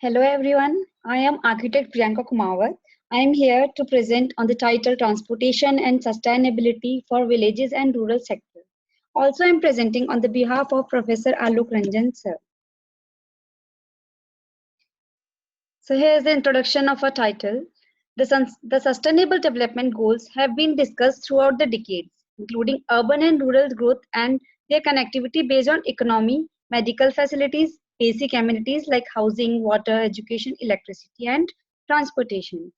Hello everyone, I am architect Priyanka Kumawat. I am here to present on the title Transportation and Sustainability for Villages and Rural Sector. Also I am presenting on the behalf of Professor Alok Ranjan sir. So here is the introduction of our title. The Sustainable Development Goals have been discussed throughout the decades, including urban and rural growth and their connectivity based on economy, medical facilities, basic amenities like housing, water, education, electricity, and transportation.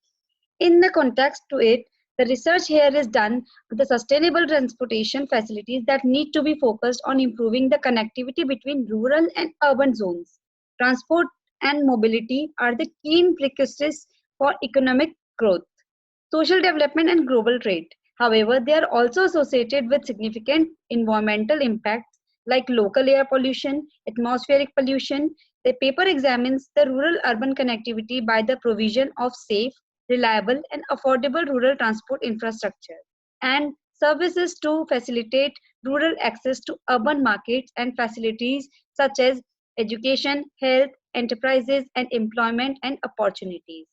In the context to it, the research here is done with the sustainable transportation facilities that need to be focused on improving the connectivity between rural and urban zones. Transport and mobility are the key prerequisites for economic growth, social development, and global trade. However, they are also associated with significant environmental impacts like local air pollution, atmospheric pollution. The paper examines the rural urban connectivity by the provision of safe, reliable, and affordable rural transport infrastructure and services to facilitate rural access to urban markets and facilities such as education, health, enterprises, and employment and opportunities.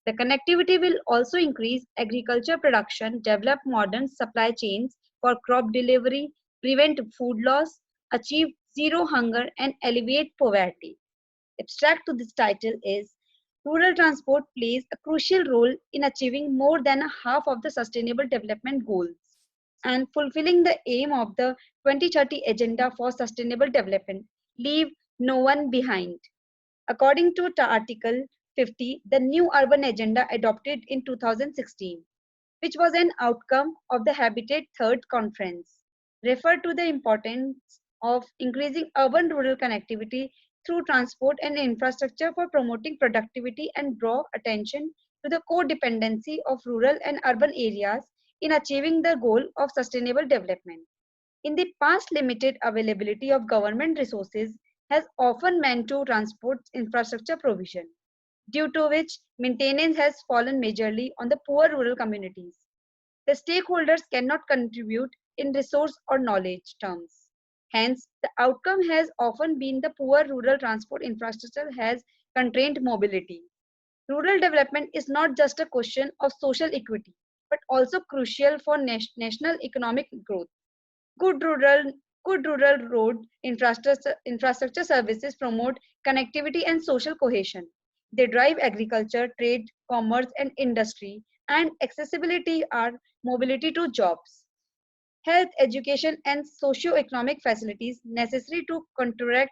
The connectivity will also increase agriculture production, develop modern supply chains for crop delivery, prevent food loss, achieve zero hunger, and alleviate poverty. Abstract to this title is Rural transport plays a crucial role in achieving more than a half of the Sustainable Development Goals and fulfilling the aim of the 2030 Agenda for Sustainable Development. Leave no one behind. According to Article 50, the new urban agenda adopted in 2016, which was an outcome of the Habitat Third Conference, referred to the importance of increasing urban rural connectivity through transport and infrastructure for promoting productivity and draw attention to the codependency of rural and urban areas in achieving the goal of sustainable development. In the past, limited availability of government resources has often meant to transport infrastructure provision, due to which maintenance has fallen majorly on the poor rural communities. The stakeholders cannot contribute in resource or knowledge terms. Hence, the outcome has often been the poor rural transport infrastructure has constrained mobility. Rural development is not just a question of social equity, but also crucial for national economic growth. Good rural, good rural road infrastructure services promote connectivity and social cohesion. They drive agriculture, trade, commerce, and industry, and accessibility are mobility to jobs, health, education, and socio-economic facilities necessary to counteract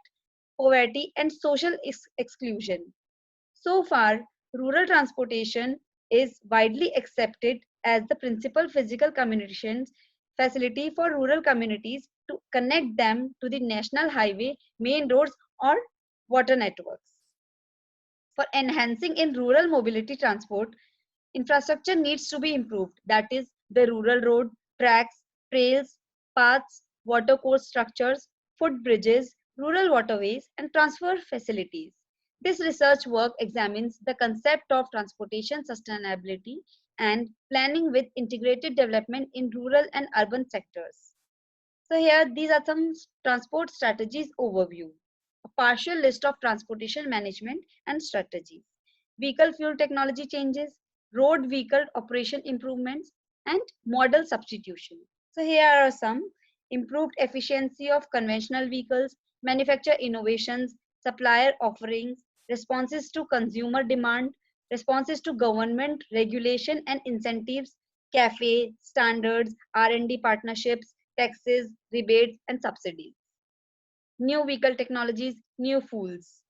poverty and social exclusion. So far, rural transportation is widely accepted as the principal physical communications facility for rural communities to connect them to the national highway, main roads, or water networks. For enhancing in rural mobility transport, infrastructure needs to be improved. That is, the rural road, tracks, trails, paths, watercourse structures, footbridges, rural waterways, and transfer facilities. This research work examines the concept of transportation sustainability and planning with integrated development in rural and urban sectors. So here, these are some transport strategies overview. A partial list of transportation management and strategies. Vehicle fuel technology changes, road vehicle operation improvements, and model substitution. So here are some improved efficiency of conventional vehicles, manufacture innovations, supplier offerings, responses to consumer demand, responses to government regulation and incentives, cafe, standards, R&D partnerships, taxes, rebates, and subsidies. New vehicle technologies, new fuels.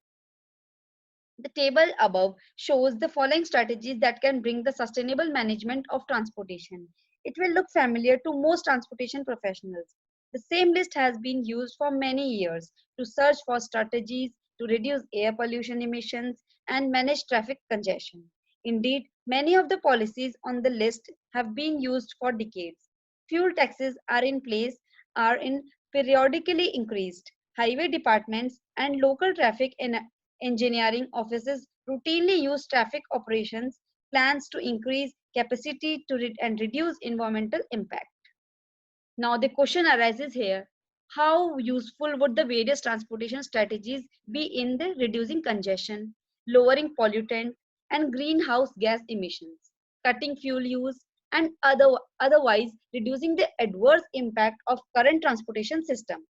The table above shows the following strategies that can bring the sustainable management of transportation. It will look familiar to most transportation professionals. The same list has been used for many years to search for strategies to reduce air pollution emissions and manage traffic congestion. Indeed, many of the policies on the list have been used for decades. Fuel taxes are in place, are in periodically increased. Highway departments and local traffic engineering offices routinely use traffic operations plans to increase capacity and reduce environmental impact. Now the question arises here, how useful would the various transportation strategies be in the reducing congestion? lowering pollutant and greenhouse gas emissions, cutting fuel use, and otherwise reducing the adverse impact of current transportation system.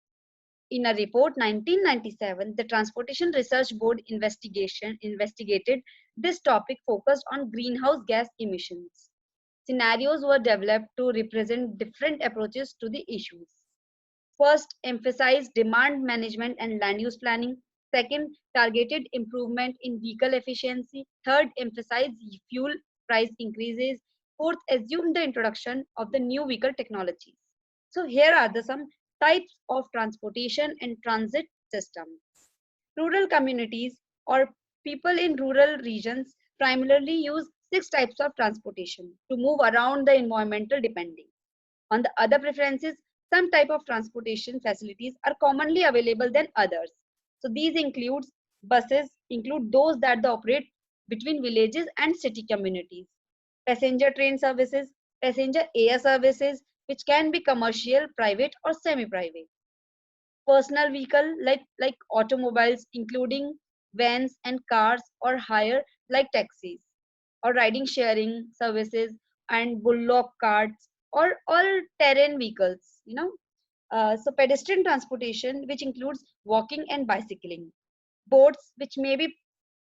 In a report 1997, the Transportation Research Board investigated this topic focused on greenhouse gas emissions. Scenarios were developed to represent different approaches to the issues. First, emphasize demand management and land use planning. Second, targeted improvement in vehicle efficiency. Third, emphasize fuel price increases. Fourth, assume the introduction of the new vehicle technologies. So here are the some types of transportation and transit systems. Rural communities or people in rural regions primarily use six types of transportation to move around the environmental depending. On the other preferences, some type of transportation facilities are commonly available than others. So these include those that operate between villages and city communities. Passenger train services, passenger air services, which can be commercial, private or semi-private. Personal vehicle like automobiles, including vans and cars or hire like taxis or riding sharing services and bullock carts or all terrain vehicles, so pedestrian transportation, which includes walking and bicycling. Boats, which may be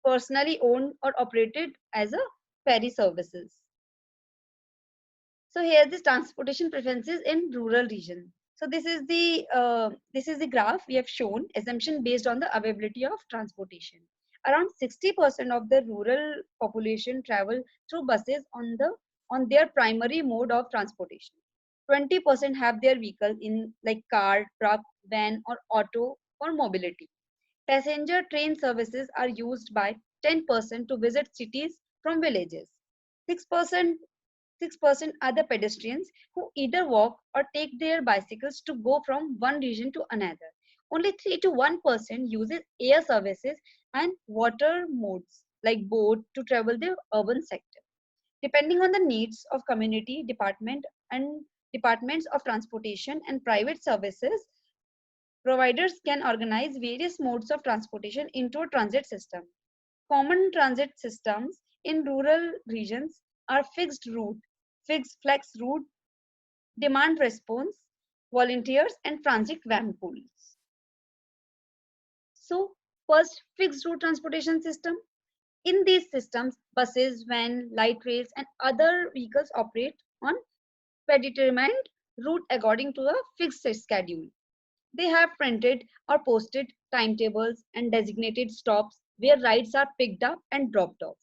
personally owned or operated as a ferry services. So here the transportation preferences in rural region. So this is the graph we have shown assumption based on the availability of transportation. Around 60% of the rural population travel through buses on their primary mode of transportation. 20% have their vehicle in like car, truck, van or auto for mobility. Passenger train services are used by 10% to visit cities from villages. 6% 6% are the pedestrians who either walk or take their bicycles to go from one region to another. Only 3 to 1% uses air services and water modes like boat to travel the urban sector. Depending on the needs of community department and departments of transportation and private services, providers can organize various modes of transportation into a transit system. Common transit systems in rural regions are fixed route, fixed flex route, demand response, volunteers, and transit van pools. So, first, fixed route transportation system. In these systems, buses, van, light rails, and other vehicles operate on predetermined route according to a fixed schedule. They have printed or posted timetables and designated stops where rides are picked up and dropped off.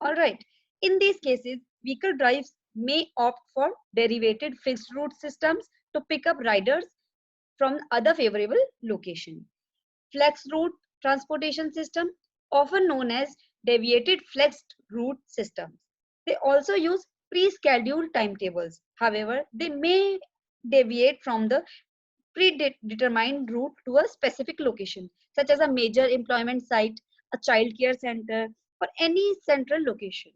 All right. In these cases, vehicle drives may opt for derivated fixed route systems to pick up riders from other favorable location. Flex route transportation system, often known as deviated flexed route systems. They also use pre-scheduled timetables. However, they may deviate from the predetermined route to a specific location, such as a major employment site, a child care center, or any central location.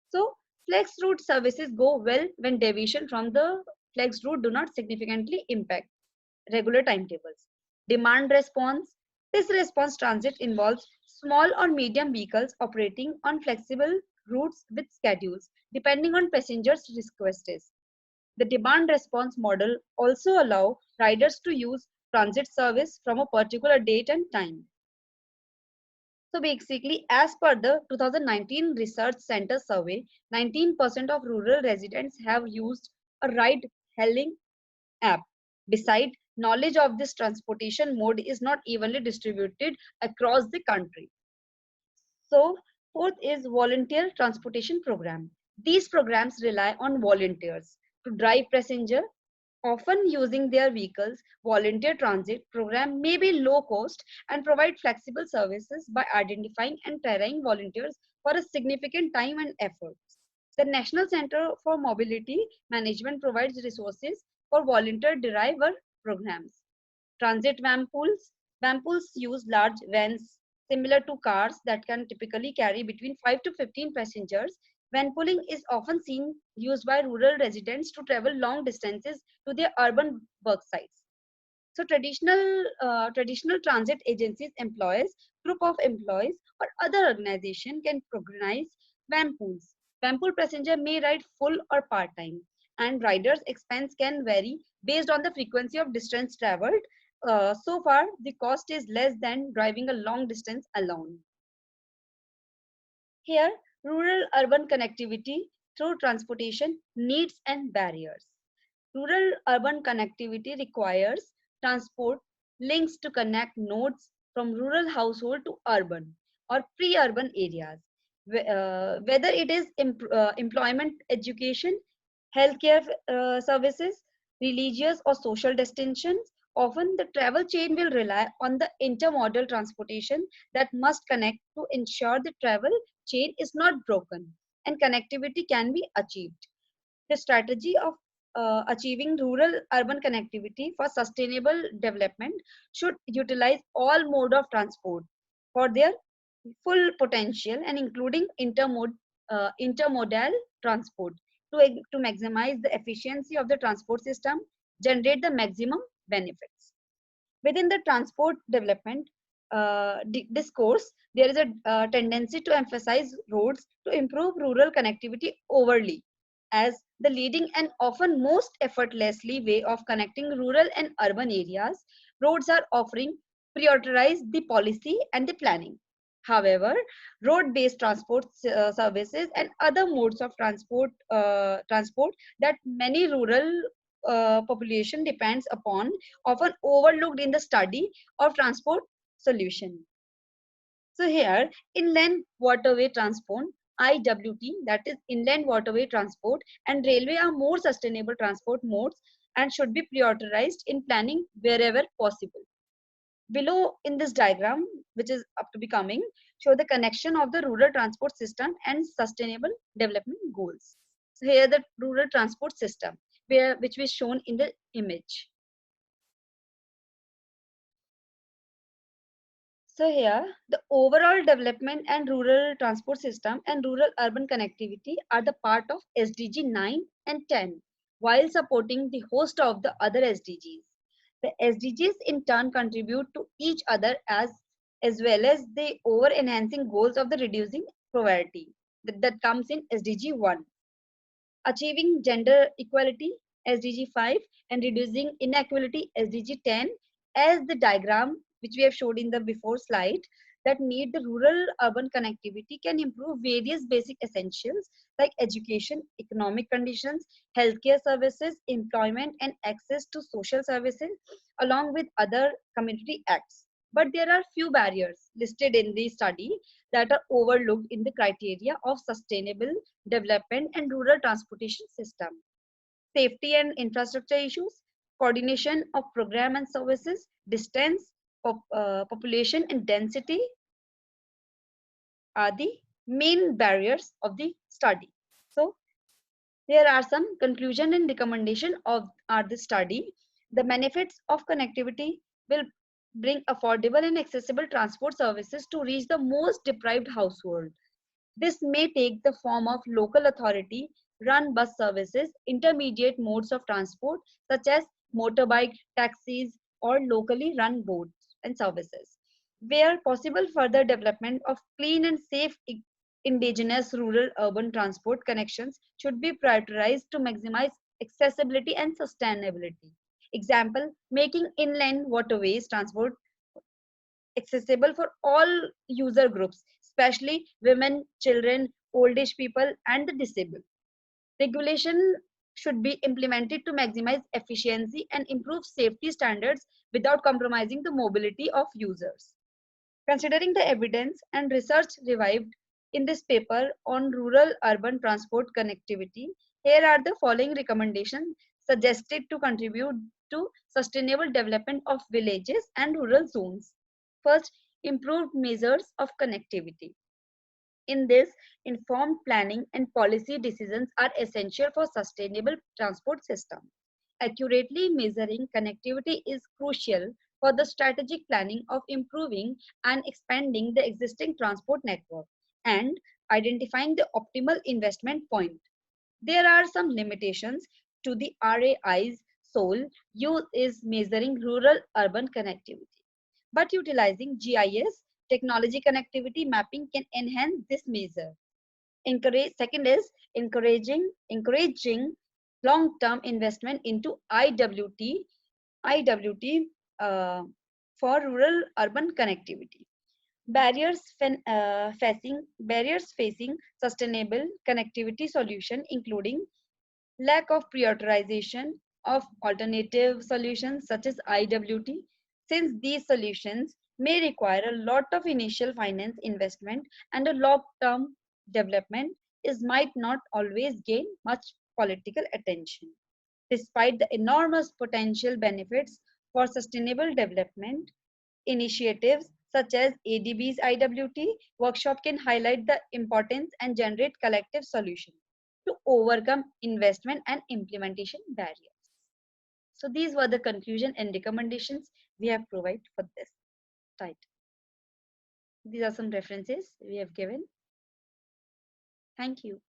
So, flex route services go well when deviation from the flex route do not significantly impact regular timetables. Demand response. This response transit involves small or medium vehicles operating on flexible routes with schedules depending on passengers' requests. The demand response model also allows riders to use transit service from a particular date and time. So basically, as per the 2019 Research Center survey, 19% of rural residents have used a ride hailing app. Besides, knowledge of this transportation mode is not evenly distributed across the country. So, fourth is volunteer transportation program. These programs rely on volunteers to drive passenger, often using their vehicles. Volunteer transit program may be low cost and provide flexible services by identifying and training volunteers for a significant time and effort. The National Center for Mobility Management provides resources for volunteer driver programs. Transit van pools. Van pools use large vans similar to cars that can typically carry between 5 to 15 passengers. Van pooling is often seen used by rural residents to travel long distances to their urban work sites. So traditional transit agencies employees, group of employees or other organization can organize van pools. Van pool passenger may ride full or part-time, and riders expense can vary based on the frequency of distance traveled. So far, the cost is less than driving a long distance alone. Here, rural-urban connectivity through transportation needs and barriers. Rural-urban connectivity requires transport links to connect nodes from rural household to urban or pre-urban areas. Whether it is employment, education, healthcare services, religious or social destinations, often the travel chain will rely on the intermodal transportation that must connect to ensure the travel chain is not broken and connectivity can be achieved. The strategy of achieving rural urban connectivity for sustainable development should utilize all mode of transport for their full potential and including intermodal transport to maximize the efficiency of the transport system, generate the maximum benefits. Within the transport development discourse, there is a tendency to emphasize roads to improve rural connectivity overly as the leading and often most effortlessly way of connecting rural and urban areas. Roads are offering prioritize the policy and the planning. However, road-based transport services and other modes of transport that many rural population depends upon often overlooked in the study of transport solution. So here, inland waterway transport, IWT, that is inland waterway transport, and railway are more sustainable transport modes and should be prioritized in planning wherever possible. Below in this diagram, which is up to be coming, show the connection of the rural transport system and sustainable development goals. So here the rural transport system, which was shown in the image. So here, the overall development and rural transport system and rural urban connectivity are the part of SDG 9 and 10, while supporting the host of the other SDGs. The SDGs in turn contribute to each other as well as the over enhancing goals of the reducing poverty that comes in SDG 1. Achieving gender equality, SDG 5, and reducing inequality, SDG 10, as the diagram which we have showed in the before slide, that need the rural urban connectivity can improve various basic essentials like education, economic conditions, healthcare services, employment, and access to social services, along with other community acts. But there are few barriers listed in the study that are overlooked in the criteria of sustainable development and rural transportation system. Safety and infrastructure issues, coordination of program and services, distance, population and density are the main barriers of the study. So here are some conclusion and recommendation of the study. The benefits of connectivity will bring affordable and accessible transport services to reach the most deprived household. This may take the form of local authority run bus services, intermediate modes of transport such as motorbike, taxis, or locally run boats and services. Where possible, further development of clean and safe indigenous rural urban transport connections should be prioritized to maximize accessibility and sustainability. Example, making inland waterways transport accessible for all user groups, especially women, children, old age people, and the disabled. Regulation should be implemented to maximize efficiency and improve safety standards without compromising the mobility of users. Considering the evidence and research revived in this paper on rural-urban transport connectivity, here are the following recommendations suggested to contribute to sustainable development of villages and rural zones. First, improved measures of connectivity. In this, informed planning and policy decisions are essential for sustainable transport system. Accurately measuring connectivity is crucial for the strategic planning of improving and expanding the existing transport network and identifying the optimal investment point. There are some limitations to the RAI's sole use is measuring rural-urban connectivity. But utilizing GIS, technology connectivity mapping can enhance this measure. Second is encouraging long-term investment into IWT for rural-urban connectivity. Barriers facing sustainable connectivity solution, including lack of prioritization of alternative solutions such as IWT, since these solutions may require a lot of initial finance investment and a long-term development is might not always gain much political attention. Despite the enormous potential benefits for sustainable development, initiatives such as ADB's IWT workshop can highlight the importance and generate collective solutions to overcome investment and implementation barriers. So these were the conclusion and recommendations we have provided for this title. These are some references we have given. Thank you.